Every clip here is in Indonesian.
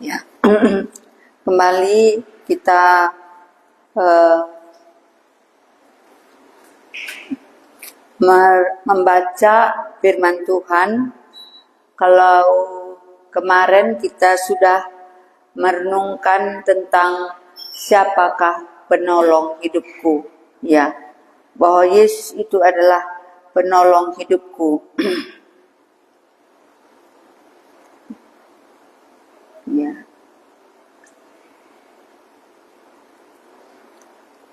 Ya, kembali kita membaca firman Tuhan. Kalau kemarin kita sudah merenungkan tentang siapakah penolong hidupku, ya, bahwa Yesus itu adalah penolong hidupku. Ya.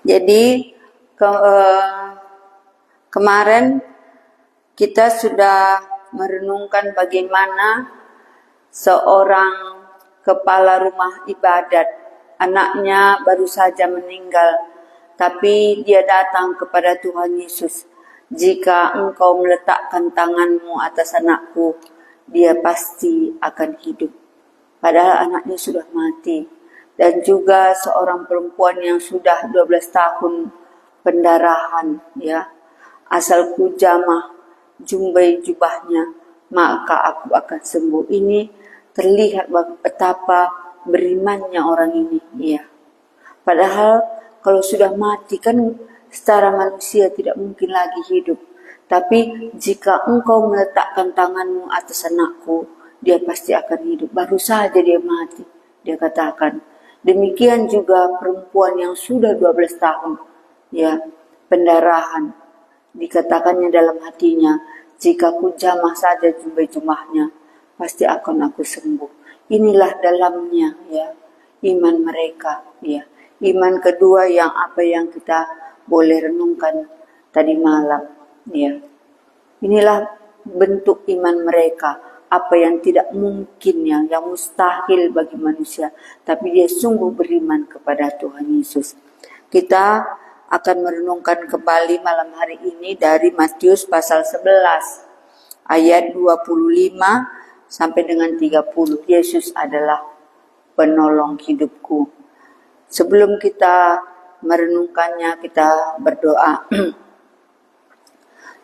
Jadi kemarin kita sudah merenungkan bagaimana seorang kepala rumah ibadat, anaknya baru saja meninggal, tapi dia datang kepada Tuhan Yesus. Jika engkau meletakkan tanganmu atas anakku, dia pasti akan hidup. Padahal anaknya sudah mati. Dan juga seorang perempuan yang sudah 12 tahun pendarahan, ya. Asalku jamah jumbai jubahnya, maka aku akan sembuh. Ini terlihat betapa berimannya orang ini, ya. Padahal kalau sudah mati kan secara manusia tidak mungkin lagi hidup. Tapi jika engkau meletakkan tanganmu atas anakku, dia pasti akan hidup. Baru saja dia mati, dia katakan. Demikian juga perempuan yang sudah 12 tahun, ya, pendarahan. Dikatakannya dalam hatinya, jika ku jamah saja jumlah-jumlahnya, pasti akan aku sembuh. Inilah dalamnya, ya, iman mereka, ya. Iman kedua yang apa yang kita boleh renungkan tadi malam, ya. Inilah bentuk iman mereka, apa yang tidak mungkin, yang mustahil bagi manusia, tapi dia sungguh beriman kepada Tuhan Yesus. Kita akan merenungkan kembali malam hari ini dari Matius pasal 11 ayat 25 sampai dengan 30. Yesus adalah penolong hidupku. Sebelum kita merenungkannya, kita berdoa.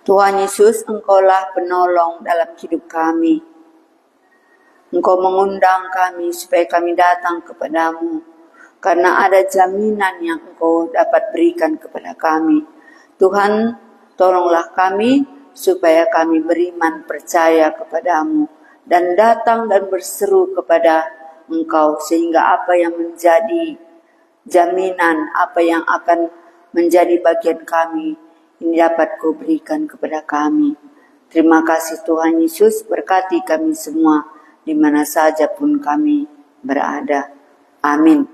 Tuhan Yesus, Engkaulah penolong dalam hidup kami. Engkau mengundang kami supaya kami datang kepadamu, karena ada jaminan yang Engkau dapat berikan kepada kami. Tuhan, tolonglah kami supaya kami beriman percaya kepadamu, dan datang dan berseru kepada Engkau, sehingga apa yang menjadi jaminan, apa yang akan menjadi bagian kami, ini dapat Kau berikan kepada kami. Terima kasih Tuhan Yesus, berkati kami semua, di mana saja pun kami berada. Amin.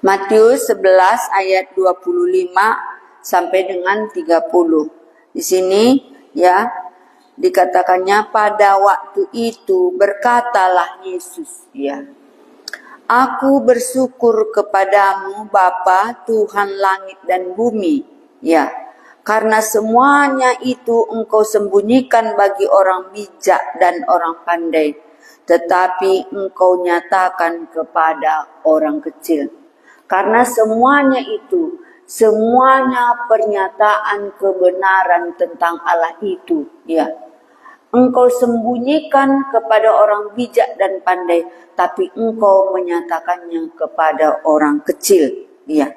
Matius 11 ayat 25 sampai dengan 30. Di sini, ya, dikatakannya pada waktu itu berkatalah Yesus, ya. Aku bersyukur kepadamu Bapa, Tuhan langit dan bumi, ya, karena semuanya itu Engkau sembunyikan bagi orang bijak dan orang pandai, tetapi Engkau nyatakan kepada orang kecil. Karena semuanya itu, semuanya pernyataan kebenaran tentang Allah itu, ya, Engkau sembunyikan kepada orang bijak dan pandai, tapi Engkau menyatakannya kepada orang kecil, ya.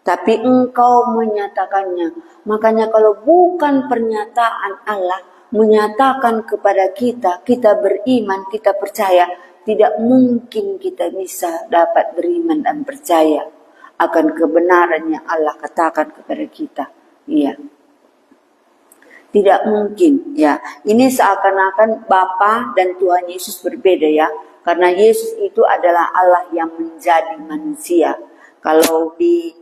Tapi Engkau menyatakannya. Makanya kalau bukan pernyataan Allah menyatakan kepada kita, kita beriman, kita percaya, tidak mungkin kita bisa dapat beriman dan percaya akan kebenaran yang Allah katakan kepada kita, iya. Tidak mungkin, ya. Ini seakan-akan Bapa dan Tuhan Yesus berbeda, ya. Karena Yesus itu adalah Allah yang menjadi manusia. Kalau di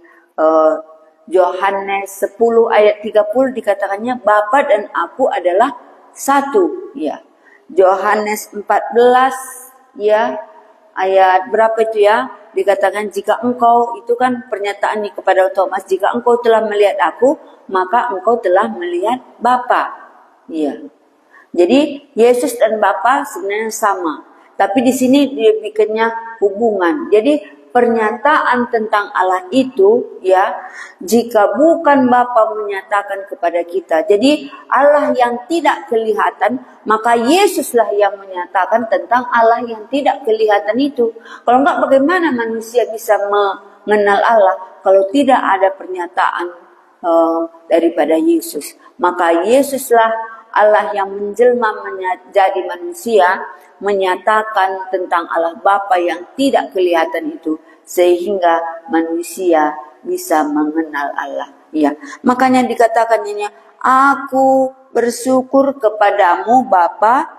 Yohanes 10 ayat 30 dikatakannya Bapa dan Aku adalah satu, ya. Yohanes 14, ya, ayat berapa itu, ya? Dikatakan jika engkau, itu kan pernyataannya kepada Thomas, jika engkau telah melihat Aku, maka engkau telah melihat Bapa. Iya. Jadi Yesus dan Bapa sebenarnya sama, tapi di sini dia bikinnya hubungan. Jadi pernyataan tentang Allah itu ya, jika bukan Bapa menyatakan kepada kita. Jadi Allah yang tidak kelihatan, maka Yesuslah yang menyatakan tentang Allah yang tidak kelihatan itu. Kalau enggak, bagaimana manusia bisa mengenal Allah kalau tidak ada pernyataan daripada Yesus? Maka Yesuslah Allah yang menjelma menjadi manusia, menyatakan tentang Allah Bapa yang tidak kelihatan itu, sehingga manusia bisa mengenal Allah. Ya, makanya dikatakan ini, aku bersyukur kepadamu Bapa,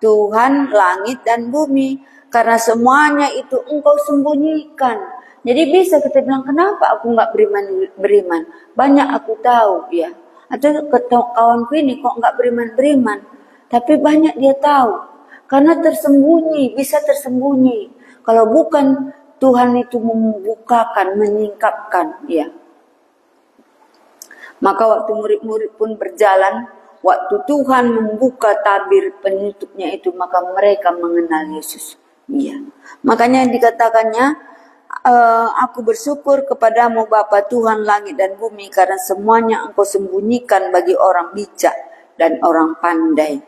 Tuhan langit dan bumi, karena semuanya itu engkau sembunyikan. Jadi bisa kita bilang, kenapa aku nggak beriman? Banyak aku tahu ya. Atau kawanku ini kok nggak beriman? Tapi banyak dia tahu. Karena tersembunyi, bisa tersembunyi. Kalau bukan Tuhan itu membukakan, menyingkapkan, ya. Maka waktu murid-murid pun berjalan, waktu Tuhan membuka tabir penutupnya itu, maka mereka mengenal Yesus. Iya. Makanya dikatakannya, aku bersyukur kepadamu Bapa Tuhan langit dan bumi, karena semuanya engkau sembunyikan bagi orang bijak dan orang pandai,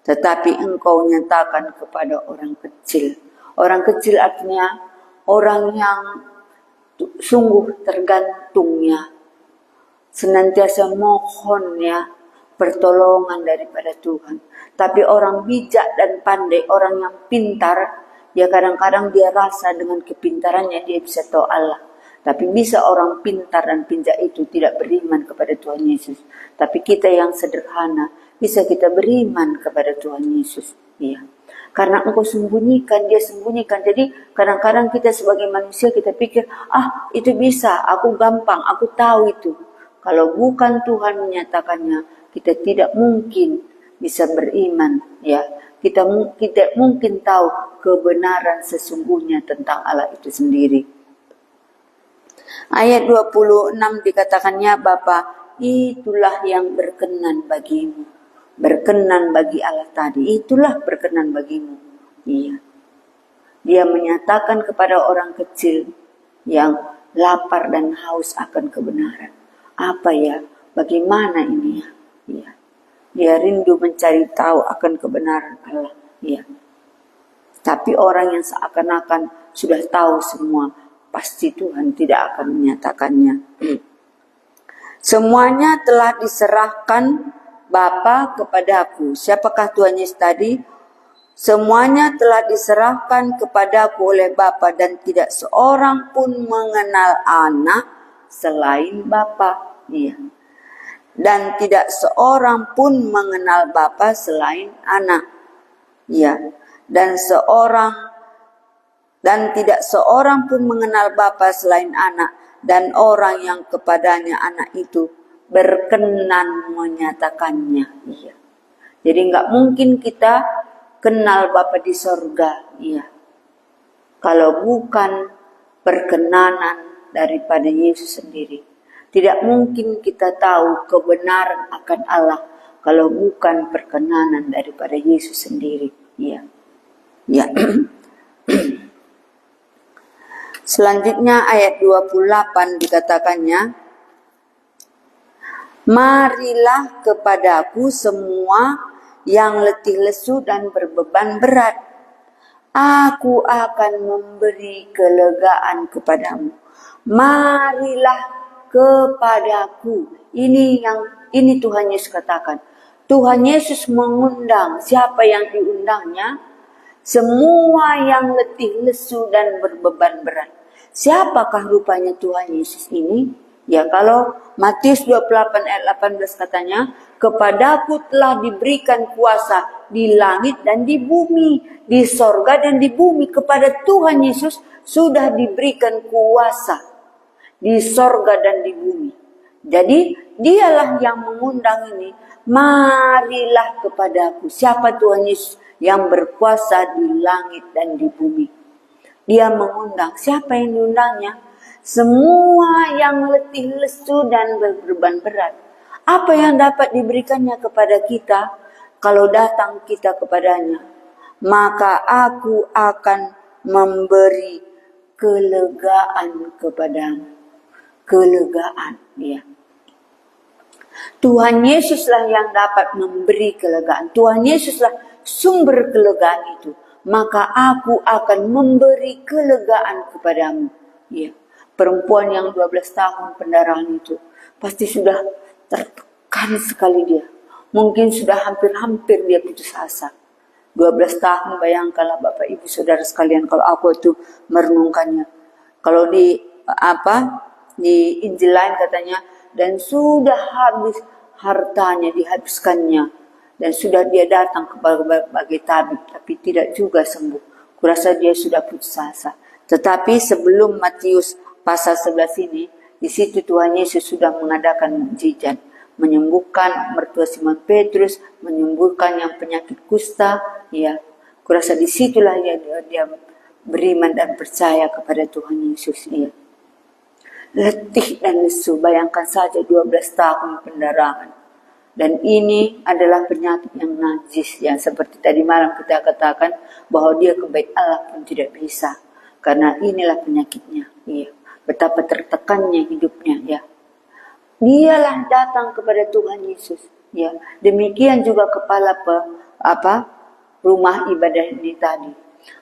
tetapi engkau nyatakan kepada orang kecil. Orang kecil artinya orang yang sungguh tergantungnya, senantiasa mohon ya pertolongan daripada Tuhan. Tapi orang bijak dan pandai, orang yang pintar, ya kadang-kadang dia rasa dengan kepintarannya dia bisa tahu Allah. Tapi bisa orang pintar dan bijak itu tidak beriman kepada Tuhan Yesus. Tapi kita yang sederhana, bisa kita beriman kepada Tuhan Yesus. Ya. Karena engkau sembunyikan, dia sembunyikan. Jadi kadang-kadang kita sebagai manusia kita pikir, itu bisa, aku gampang, aku tahu itu. Kalau bukan Tuhan menyatakannya, kita tidak mungkin bisa beriman. Ya, kita tidak mungkin tahu kebenaran sesungguhnya tentang Allah itu sendiri. Ayat 26 dikatakannya, Bapa, itulah yang berkenan bagimu. Berkenan bagi Allah tadi, itulah berkenan bagimu. Iya. Dia menyatakan kepada orang kecil yang lapar dan haus akan kebenaran. Apa ya? Bagaimana ini ya? Iya. Dia rindu mencari tahu akan kebenaran Allah. Iya. Tapi orang yang seakan-akan sudah tahu semua, pasti Tuhan tidak akan menyatakannya. Semuanya telah diserahkan Bapa kepadaku. Siapakah Tuhan Yesus tadi? Semuanya telah diserahkan kepadaku oleh Bapa, dan tidak seorang pun mengenal anak selain Bapa. Iya. Dan tidak seorang pun mengenal Bapa selain anak. Iya. Dan tidak seorang pun mengenal Bapa selain anak, dan orang yang kepadanya anak itu berkenan menyatakannya. Iya. Jadi enggak mungkin kita kenal Bapa di sorga. Iya. Kalau bukan perkenanan daripada Yesus sendiri. Tidak mungkin kita tahu kebenaran akan Allah kalau bukan perkenanan daripada Yesus sendiri. Iya. Ya. Selanjutnya ayat 28 dikatakannya, marilah kepadaku semua yang letih lesu dan berbeban berat. Aku akan memberi kelegaan kepadamu. Marilah kepadaku. Ini Tuhan Yesus katakan. Tuhan Yesus mengundang. Siapa yang diundangnya? Semua yang letih lesu dan berbeban berat. Siapakah rupanya Tuhan Yesus ini? Ya, kalau Matius 28 ayat 18 katanya, kepadaku telah diberikan kuasa di langit dan di bumi, di sorga dan di bumi. Kepada Tuhan Yesus sudah diberikan kuasa di sorga dan di bumi. Jadi dialah yang mengundang ini, marilah kepadaku. Siapa Tuhan Yesus yang berkuasa di langit dan di bumi? Dia mengundang. Siapa yang diundangnya? Semua yang letih lesu dan berbeban berat. Apa yang dapat diberikannya kepada kita kalau datang kita kepadanya? Maka aku akan memberi kelegaan kepadamu. Kelegaan, ya. Tuhan Yesuslah yang dapat memberi kelegaan. Tuhan Yesuslah sumber kelegaan itu. Maka aku akan memberi kelegaan kepadamu. Ya. Perempuan yang 12 tahun pendarahan itu pasti sudah tertekan sekali dia. Mungkin sudah hampir-hampir dia putus asa. 12 tahun, bayangkanlah Bapak Ibu Saudara sekalian, kalau aku itu merenungkannya. Kalau di Injil lain katanya, dan sudah habis hartanya, dihabiskannya, dan sudah dia datang kepada berbagai tabib, tapi tidak juga sembuh. Kurasa dia sudah putus asa. Tetapi sebelum Matius pasal 11 ini, di situ Tuhan Yesus sudah mengadakan mukjizat, menyembuhkan mertua Simon Petrus, menyembuhkan yang penyakit kusta, ya. Kurasa disitulah dia beriman dan percaya kepada Tuhan Yesus, ya. Letih dan lesu, bayangkan saja 12 tahun pendarahan. Dan ini adalah penyakit yang najis, yang seperti tadi malam kita katakan bahwa dia kebaik Allah pun tidak bisa, karena inilah penyakitnya, ya. Betapa tertekannya hidupnya, ya. Dialah datang kepada Tuhan Yesus, ya. Demikian juga kepala rumah ibadah ini tadi.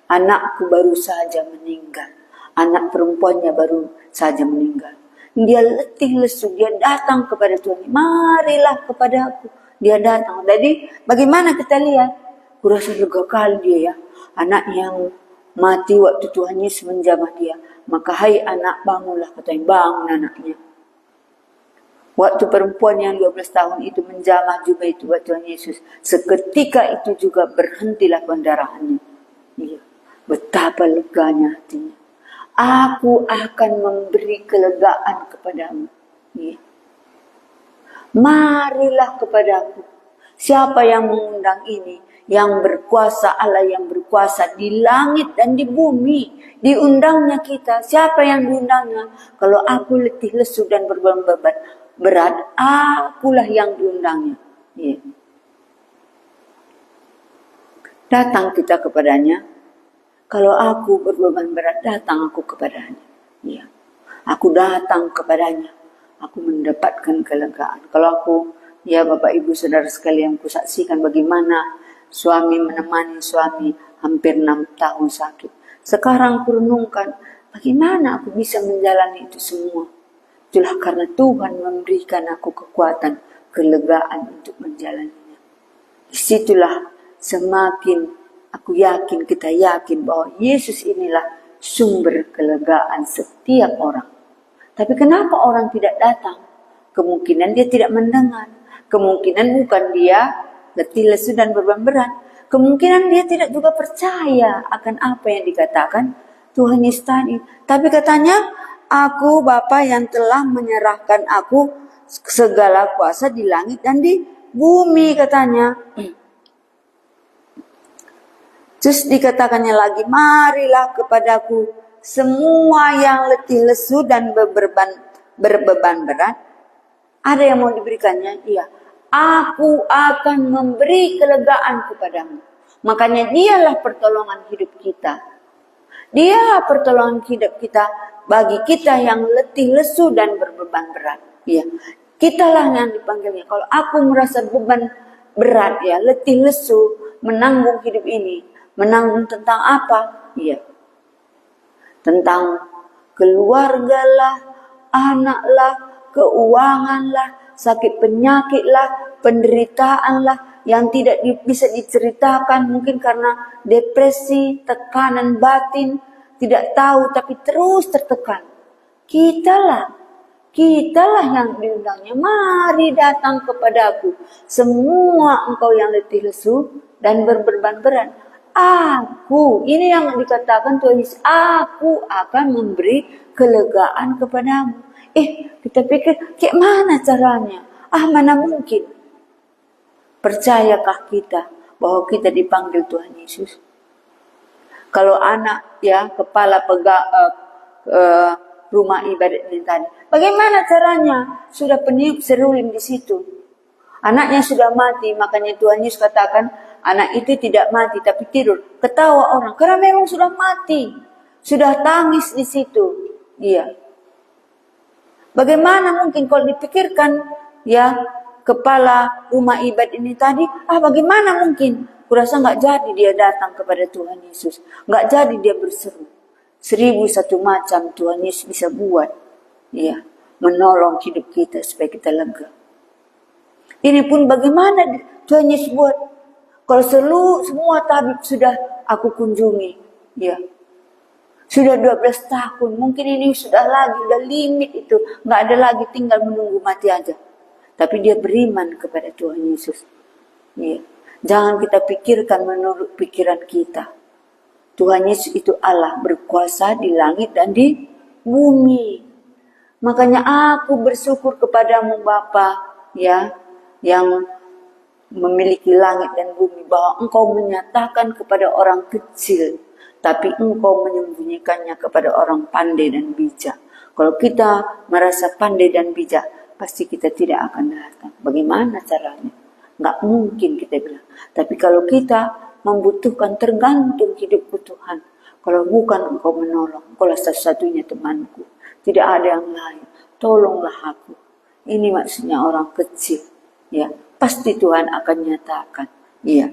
Anakku baru saja meninggal. Anak perempuannya baru saja meninggal. Dia letih lesu, dia datang kepada Tuhan. Marilah kepada aku. Dia datang. Jadi bagaimana kita lihat? Kurasa lega kali dia, ya. Anak yang mati waktu Tuhan Yesus menjamah dia. Maka hai anak, bangunlah, katanya. Bangun anaknya. Waktu perempuan yang 12 tahun itu menjamah juga itu buat Tuhan Yesus. Seketika itu juga berhentilah pendarahannya. Iya. Betapa leganya hatinya. Aku akan memberi kelegaan kepadamu. Iya. Marilah kepadaku. Siapa yang mengundang ini? Yang berkuasa, Allah yang berkuasa di langit dan di bumi. Diundangnya kita. Siapa yang diundangnya? Kalau aku letih lesu dan beban berat, akulah yang diundangnya. Ya. Datang kita kepadanya. Kalau aku berbeban berat, datang aku kepadanya. Ya. Aku datang kepadanya. Aku mendapatkan kelegaan. Kalau aku, ya Bapak Ibu Saudara sekalian, aku saksikan bagaimana suami menemani suami hampir 6 tahun sakit. Sekarang aku renungkan, bagaimana aku bisa menjalani itu semua. Itulah karena Tuhan memberikan aku kekuatan, kelegaan untuk menjalaninya. Disitulah semakin aku yakin, kita yakin bahwa Yesus inilah sumber kelegaan setiap orang. Tapi kenapa orang tidak datang? Kemungkinan dia tidak mendengar. Kemungkinan bukan dia letih lesu dan beban berat. Kemungkinan dia tidak juga percaya akan apa yang dikatakan Tuhan Yesus tadi. Tapi katanya, aku Bapa yang telah menyerahkan aku segala kuasa di langit dan di bumi, katanya. Terus dikatakannya lagi, marilah kepadaku semua yang letih lesu dan berbeban berat. Ada yang mau diberikannya? Iya. Aku akan memberi kelegaan kepadamu. Makanya dialah pertolongan hidup kita. Dialah pertolongan hidup kita bagi kita yang letih lesu dan berbeban berat. Iya. Kitalah yang dipanggilnya. Kalau aku merasa beban berat, ya, letih lesu, menanggung hidup ini. Menanggung tentang apa? Iya. Tentang keluarga lah, anak lah, keuangan lah, sakit penyakit lah, penderitaan lah, yang tidak bisa diceritakan mungkin karena depresi, tekanan batin, tidak tahu tapi terus tertekan. Kitalah yang diundangnya. Mari datang kepadaku semua engkau yang letih lesu dan berbeban berat. Aku, ini yang dikatakan Tuhan Yesus, aku akan memberi kelegaan kepadamu. Kita pikir, kayak mana caranya? Mana mungkin? Percayakah kita bahwa kita dipanggil Tuhan Yesus? Kalau anak, ya, kepala rumah ibadat ini tadi, bagaimana caranya? Sudah peniup seruling di situ. Anaknya sudah mati, makanya Tuhan Yesus katakan, anak itu tidak mati tapi tidur. Ketawa orang, karena memang sudah mati. sudah tangis di situ. Iya. Bagaimana mungkin kalau dipikirkan ya kepala rumah ibadah ini tadi, bagaimana mungkin? Kurasa nggak jadi dia datang kepada Tuhan Yesus, nggak jadi dia berseru. 1001 macam Tuhan Yesus bisa buat, ya, menolong hidup kita supaya kita lega. Ini pun bagaimana Tuhan Yesus buat? Kalau semua tabib sudah aku kunjungi, ya, sudah 12 tahun, mungkin ini sudah limit itu, nggak ada lagi, tinggal menunggu mati aja. Tapi dia beriman kepada Tuhan Yesus. Ya. Jangan kita pikirkan menurut pikiran kita. Tuhan Yesus itu Allah berkuasa di langit dan di bumi. Makanya aku bersyukur kepadamu Bapa, ya, yang memiliki langit dan bumi, bahwa Engkau menyatakan kepada orang kecil, tapi Engkau menyembunyikannya kepada orang pandai dan bijak. Kalau kita merasa pandai dan bijak, pasti kita tidak akan datang. Bagaimana caranya? Nggak mungkin kita bilang. Tapi kalau kita membutuhkan, tergantung hidupku Tuhan. Kalau bukan Engkau menolong, Engkaulah satu-satunya temanku. Tidak ada yang lain. Tolonglah aku. Ini maksudnya orang kecil. Ya, pasti Tuhan akan nyatakan. Iya.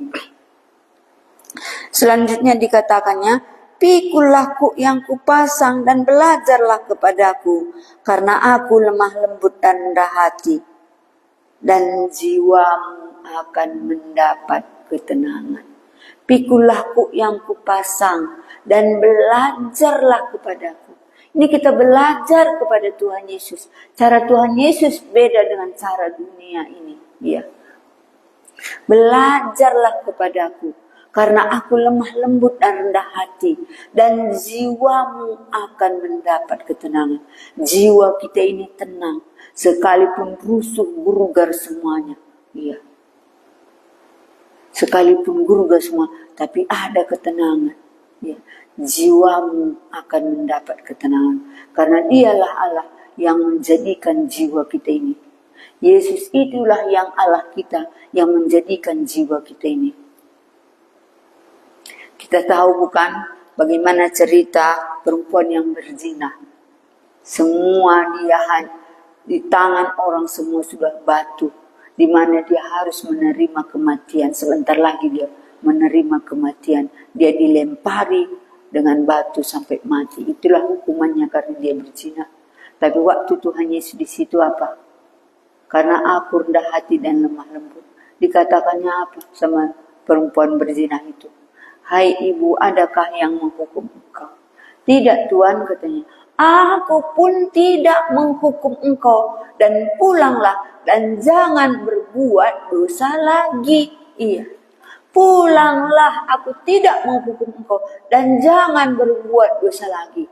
Selanjutnya dikatakannya, pikullah yang kupasang dan belajarlah kepadaku, karena aku lemah lembut dan rendah hati, dan jiwamu akan mendapat ketenangan. Pikullah yang kupasang dan belajarlah kepadaku. Ini kita belajar kepada Tuhan Yesus. Cara Tuhan Yesus beda dengan cara dunia ini. Ya. Belajarlah kepadaku, karena aku lemah lembut dan rendah hati, dan jiwamu akan mendapat ketenangan. Jiwa kita ini tenang, sekalipun rusuh gurugar semuanya. Iya. Sekalipun gurugar semua, tapi ada ketenangan. Ya. Jiwamu akan mendapat ketenangan, karena Dialah Allah yang menjadikan jiwa kita ini. Yesus itulah yang Allah kita, yang menjadikan jiwa kita ini. Kita tahu bukan bagaimana cerita perempuan yang berzina. Semua dia di tangan orang semua sudah batu, di mana dia harus menerima kematian. Sebentar lagi dia menerima kematian. Dia dilempari dengan batu sampai mati. Itulah hukumannya karena dia berzina. Tapi waktu Tuhan Yesus di situ apa? Karena aku rendah hati dan lemah lembut. Dikatakannya apa sama perempuan berzina itu? Hai ibu, adakah yang menghukum engkau? Tidak Tuhan, katanya. Aku pun tidak menghukum engkau. Dan pulanglah dan jangan berbuat dosa lagi. Iya. Pulanglah, aku tidak menghukum engkau. Dan jangan berbuat dosa lagi.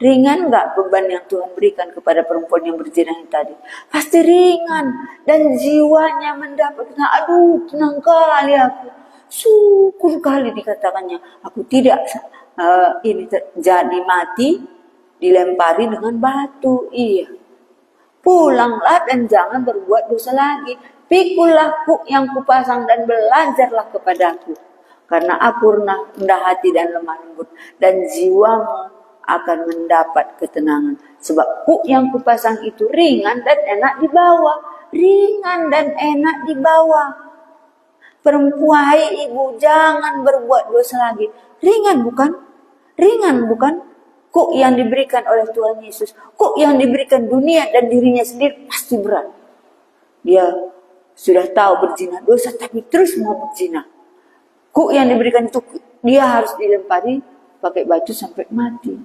Ringan gak beban yang Tuhan berikan kepada perempuan yang berzina tadi? Pasti ringan. Dan jiwanya mendapatkan, aduh tenang kali aku. Syukur kali dikatakannya. Aku tidak ini jadi mati, dilempari dengan batu. Iya. Pulanglah dan jangan berbuat dosa lagi. Pikullah yang kupasang dan belajarlah kepadaku. Karena aku rendah hati dan lemah lembut. Dan jiwamu akan mendapat ketenangan. Sebab yang kupasang itu ringan dan enak dibawa. Ringan dan enak dibawa. Perempuan, ibu, jangan berbuat dosa lagi. Ringan bukan? Ringan bukan? Kok yang diberikan oleh Tuhan Yesus, kok yang diberikan dunia dan dirinya sendiri pasti berat. Dia sudah tahu berzina dosa, tapi terus mau berzina. Kok yang diberikan itu, dia harus dilempari pakai batu sampai mati.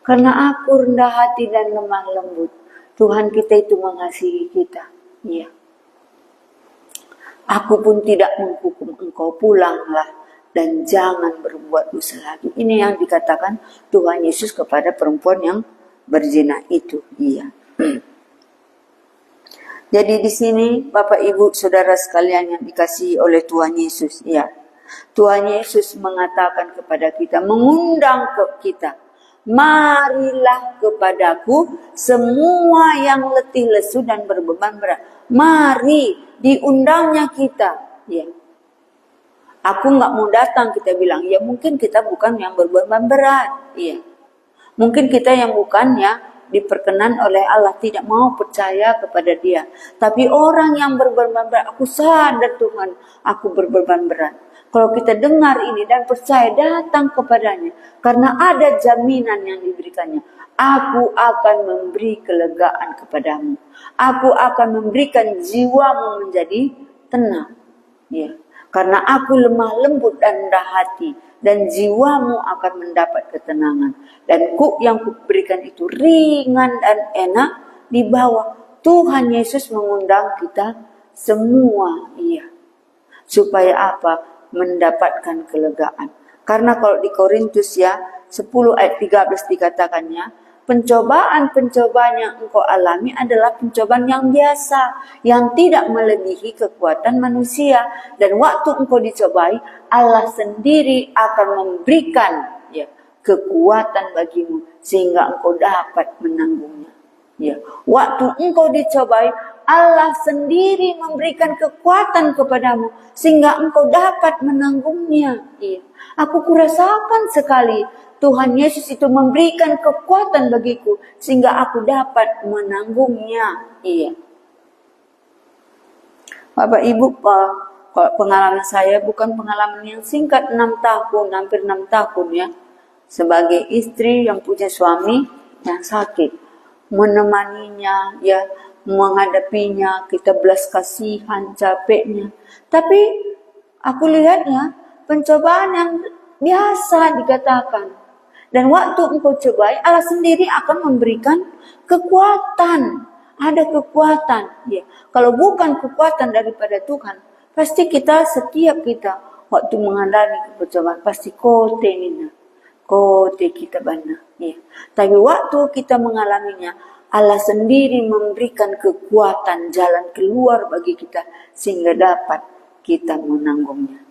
Karena aku rendah hati dan lemah lembut, Tuhan kita itu mengasihi kita. Iya. Aku pun tidak menghukum engkau, pulanglah dan jangan berbuat dosa lagi. Ini yang dikatakan Tuhan Yesus kepada perempuan yang berzina itu. Iya. Jadi di sini Bapak Ibu Saudara sekalian yang dikasihi oleh Tuhan Yesus, ya. Tuhan Yesus mengatakan kepada kita, mengundang ke kita, marilah kepadaku semua yang letih lesu dan berbeban berat. Mari, diundangnya kita. Ya. Aku nggak mau datang, kita bilang. Ya mungkin kita bukan yang berbeban berat. Iya. Mungkin kita yang bukan ya diperkenan oleh Allah, tidak mau percaya kepada Dia. Tapi orang yang berbeban berat, aku sadar Tuhan, aku berbeban berat. Kalau kita dengar ini dan percaya, datang kepadanya. Karena ada jaminan yang diberikannya. Aku akan memberi kelegaan kepadamu. Aku akan memberikan jiwamu menjadi tenang. Ya. Karena aku lemah lembut dan rendah hati. Dan jiwamu akan mendapat ketenangan. Dan yang kuberikan itu ringan dan enak di bawah. Tuhan Yesus mengundang kita semua. Iya. Supaya apa? Mendapatkan kelegaan. Karena kalau di Korintus ya, 10 ayat 13 dikatakannya, pencobaan-pencobaan yang engkau alami adalah pencobaan yang biasa, yang tidak melebihi kekuatan manusia. Dan waktu engkau dicobai, Allah sendiri akan memberikan ya kekuatan bagimu sehingga engkau dapat menanggungnya. Ya, waktu engkau dicobai, Allah sendiri memberikan kekuatan kepadamu sehingga engkau dapat menanggungnya. Iya. Aku kurasakan sekali Tuhan Yesus itu memberikan kekuatan bagiku sehingga aku dapat menanggungnya. Iya. Bapak Ibu, pengalaman saya bukan pengalaman yang singkat, 6 tahun, hampir 6 tahun ya. Sebagai istri yang punya suami yang sakit. Menemaninya, ya, menghadapinya, kita belas kasihan, capeknya. Tapi aku lihatnya pencobaan yang biasa dikatakan. Dan waktu engkau cobai, Allah sendiri akan memberikan kekuatan. Ada kekuatan. Ya. Kalau bukan kekuatan daripada Tuhan, pasti setiap kita waktu menghadapi pencobaan, pasti kote nina. Kote kita bana. Ya. Tapi waktu kita mengalaminya, Allah sendiri memberikan kekuatan jalan keluar bagi kita sehingga dapat kita menanggungnya.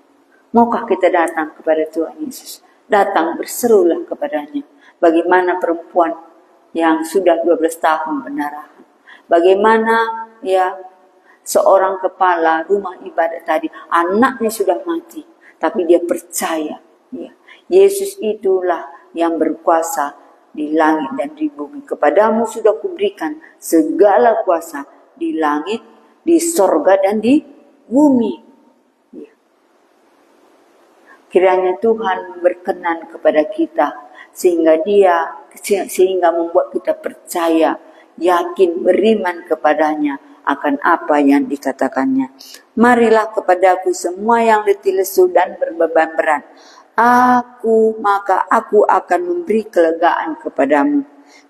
Maukah kita datang kepada Tuhan Yesus? Datang berserulah kepadanya. Bagaimana perempuan yang sudah 12 tahun pendarahan. Bagaimana ya seorang kepala rumah ibadat tadi, anaknya sudah mati, tapi dia percaya ya, Yesus itulah yang berkuasa di langit dan di bumi. Kepadamu sudah kuberikan segala kuasa di langit, di sorga dan di bumi. Ya. Kiranya Tuhan berkenan kepada kita sehingga membuat kita percaya, yakin, beriman kepadanya akan apa yang dikatakannya. Marilah kepadaku semua yang letih lesu dan berbeban berat. Maka aku akan memberi kelegaan kepadamu.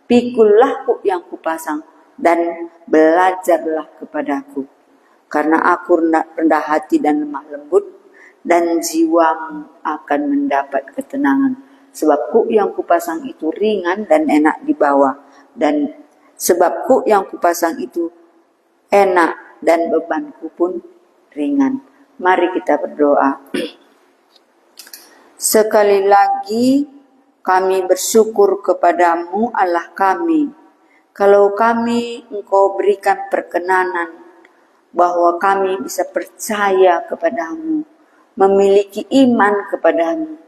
Pikullah yang kupasang dan belajarlah kepadaku. Karena aku rendah hati dan lemah lembut, dan jiwamu akan mendapat ketenangan. Sebab yang kupasang itu ringan dan enak di bawah. Dan sebab yang kupasang itu enak dan bebanku pun ringan. Mari kita berdoa. Sekali lagi kami bersyukur kepadamu Allah kami. Kalau kami engkau berikan perkenanan bahwa kami bisa percaya kepadamu, memiliki iman kepadamu,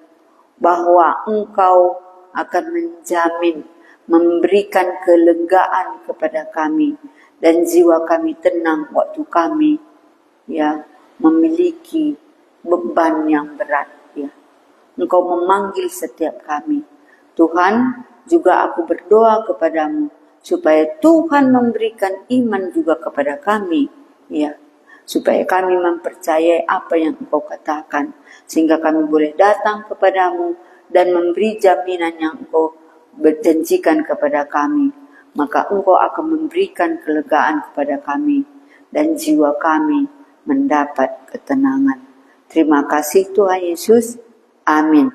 bahwa engkau akan menjamin, memberikan kelegaan kepada kami, dan jiwa kami tenang waktu kami ya memiliki beban yang berat ya. Engkau memanggil setiap kami. Tuhan, juga aku berdoa kepadamu supaya Tuhan memberikan iman juga kepada kami ya, supaya kami mempercayai apa yang engkau katakan sehingga kami boleh datang kepadamu dan memberi jaminan yang engkau berjanjikan kepada kami. Maka engkau akan memberikan kelegaan kepada kami dan jiwa kami mendapat ketenangan. Terima kasih Tuhan Yesus. Amin.